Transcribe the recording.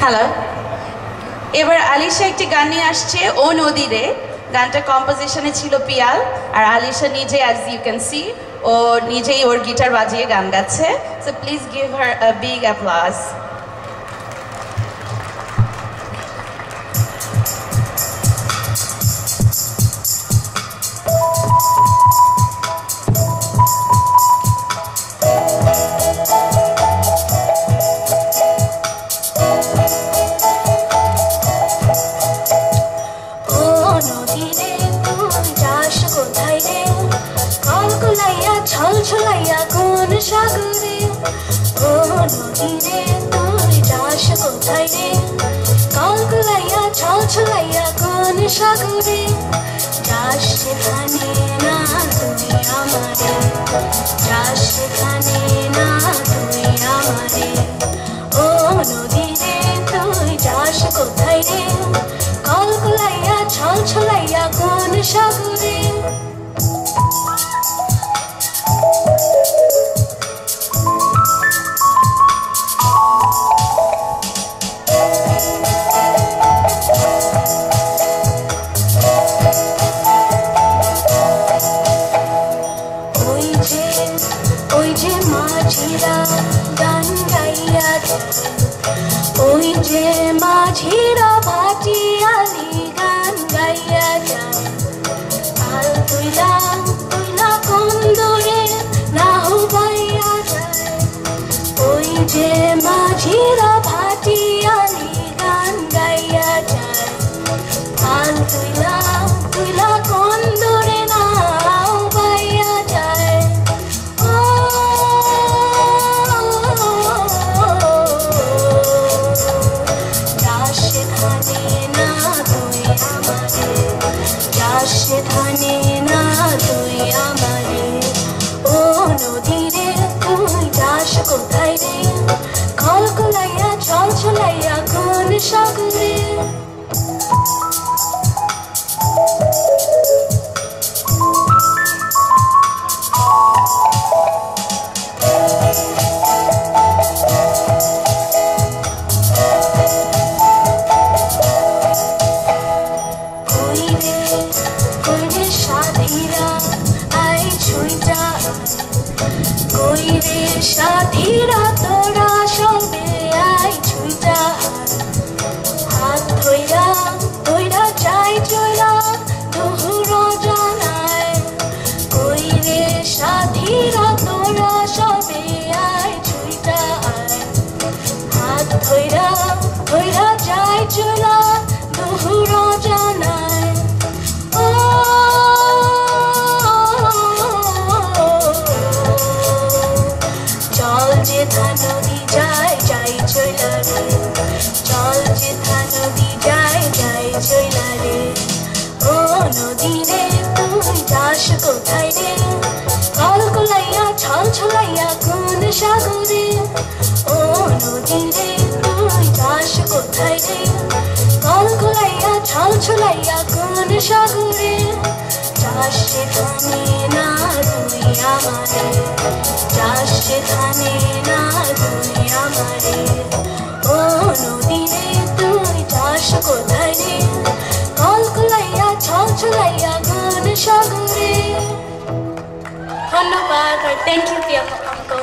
Hello, এবার আলিশা একটি গান নিয়ে আসছে, ও নদী রে। গানটা কম্পোজিশনে ছিল পিয়াল, আর আলিশা নিজে, অ্যাজ ইউ ক্যান সি, ও নিজেই ওর গিটার বাজিয়ে গান গাচ্ছে। So please give her a big applause. ছলাইয়া কোন সাগরে, ও নদী রে তুই যাস কোথায় রে? কলকলাইয়া ছল ছলাইয়া কোন সাগরে, যাস সেখানে না তুই আমারে, যাস সেখানে না তুই আমারে। ও নদী রে তুই যাস কোথায় রে? কলকলাইয়া ছল ছলাইয়া কোন সাগরে। ওই যে মাঝিরা গান গাইয়া যায়, ওই যে মাঝিরা ভাটিয়ালি গান গাইয়া যায়। আর তুইলা তুইলা কন্দরে না হুবাইয়া যায়, ওই যে মাঝিরা ভাটিয়ালি গান গাইয়া যায়। আর তুইলা তুইলা কন্দরে না হুবাইয়া যায়। সেখানে না তুই আমারে, ও নদী রে তুই যাস কোথায় রে? কলকলাইয়া ছল ছলাইয়া কোন সাগরে। সাথীরা তোরা সবে আই ছুইটা, হাত ধইরা ধইরা যাই চইরা দুহুর জানায়। কই রে সাথীরা তোরা সবে আই ছুইটা, হাত ধইরা ধইরা যাই চইরা দুহুর জানায়। নদী যায় যাই চইলা রে, চল যেথা নদী যায় যাই চইলা রে। ও নদী রে তুই যাস কোথায় রে? কলকলাইয়া ছল ছলাইয়া কোন সাগরে, ও নদী রে তুই যাস কোথায় রে? কলকলাইয়া ছল ছলাইয়া কোন সাগরে, যাস সেখানে না তুই আমারে, যাস সেখানে না তুই আমারে। ও নদী রে তুই যাস কোথায় রে? কলকলাইয়া ছল ছলাইয়া কোন সাগরে। ধন্যবাদ, থ্যাংক ইউ প্রিয়া আপকো।